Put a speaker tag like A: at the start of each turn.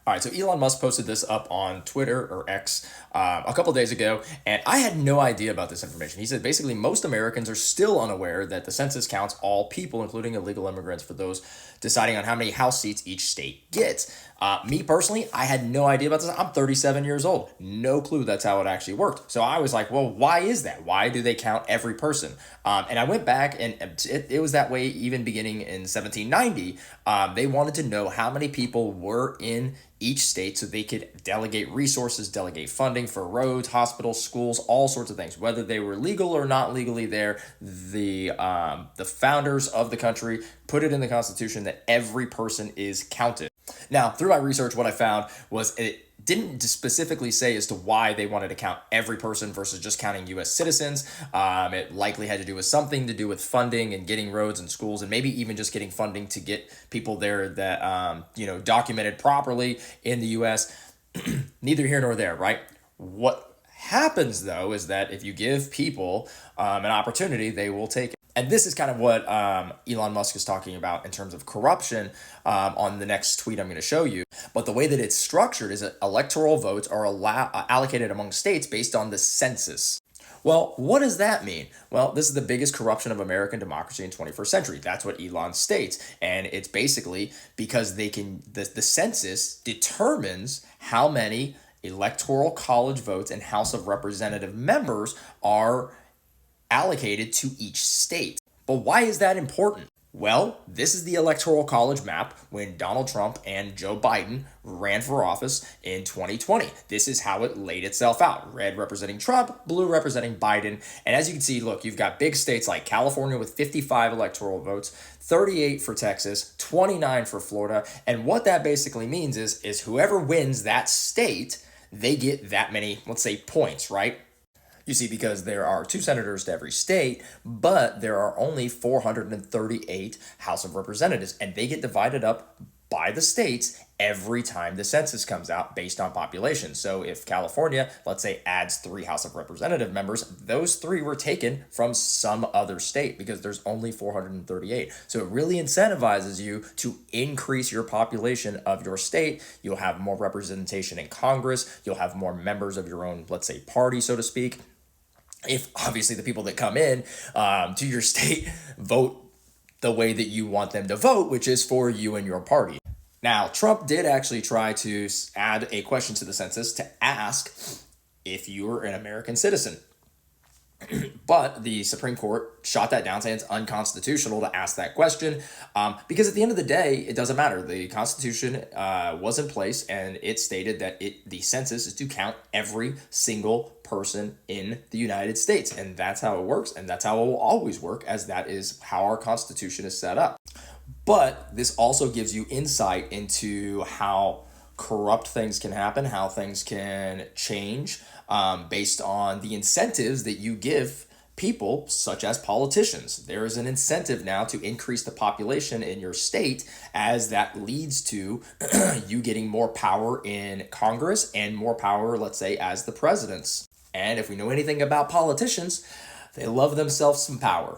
A: All right, so Elon Musk posted this up on Twitter or X a couple days ago, and I had no idea about this information. He said basically most Americans are still unaware that the census counts all people, including illegal immigrants, for those deciding on how many House seats each state gets. Me personally, I had no idea about this. I'm 37 years old. No clue that's how it actually worked. So I was like, well, why is that? Why do they count every person? And I went back, and it was that way even beginning in 1790. They wanted to know how many people were in each state so they could delegate resources, delegate funding for roads, hospitals, schools, all sorts of things. Whether they were legal or not legally there, the founders of the country put it in the Constitution that every person is counted. Now, through my research, what I found was it didn't specifically say as to why they wanted to count every person versus just counting U.S. citizens. It likely had to do with something to do with funding and getting roads and schools, and maybe even just getting funding to get people there that documented properly in the U.S. Neither here nor there, right? What happens though is that if you give people an opportunity, they will take it. And this is kind of what Elon Musk is talking about in terms of corruption on the next tweet I'm going to show you. But the way that it's structured is that electoral votes are allocated among states based on the census. Well, what does that mean? Well, this is the biggest corruption of American democracy in 21st century. That's what Elon states. And it's basically because the census determines how many electoral college votes and House of Representative members are allocated to each state. But why is that important? Well, this is the Electoral College map when Donald Trump and Joe Biden ran for office in 2020. This is how it laid itself out. Red representing Trump, blue representing Biden. And as you can see, look, you've got big states like California with 55 electoral votes, 38 for Texas, 29 for Florida. And what that basically means is whoever wins that state, they get that many, let's say, points, right? You see, because there are 2 senators to every state, but there are only 438 House of Representatives, and they get divided up by the states every time the census comes out based on population. So if California, let's say, adds 3 House of Representative members, those 3 were taken from some other state because there's only 438. So it really incentivizes you to increase your population of your state. You'll have more representation in Congress. You'll have more members of your own, let's say, party, so to speak. If obviously the people that come in to your state vote the way that you want them to vote, which is for you and your party. Now, Trump did actually try to add a question to the census to ask if you were an American citizen. But the Supreme Court shot that down, saying it's unconstitutional to ask that question because at the end of the day, it doesn't matter. The Constitution was in place, and it stated that the census is to count every single person in the United States. And that's how it works, and that's how it will always work, as that is how our Constitution is set up. But this also gives you insight into how corrupt things can happen, how things can change based on the incentives that you give people, such as politicians. There is an incentive now to increase the population in your state, as that leads to you getting more power in Congress and more power, let's say, as the presidents. And if we know anything about politicians, they love themselves some power.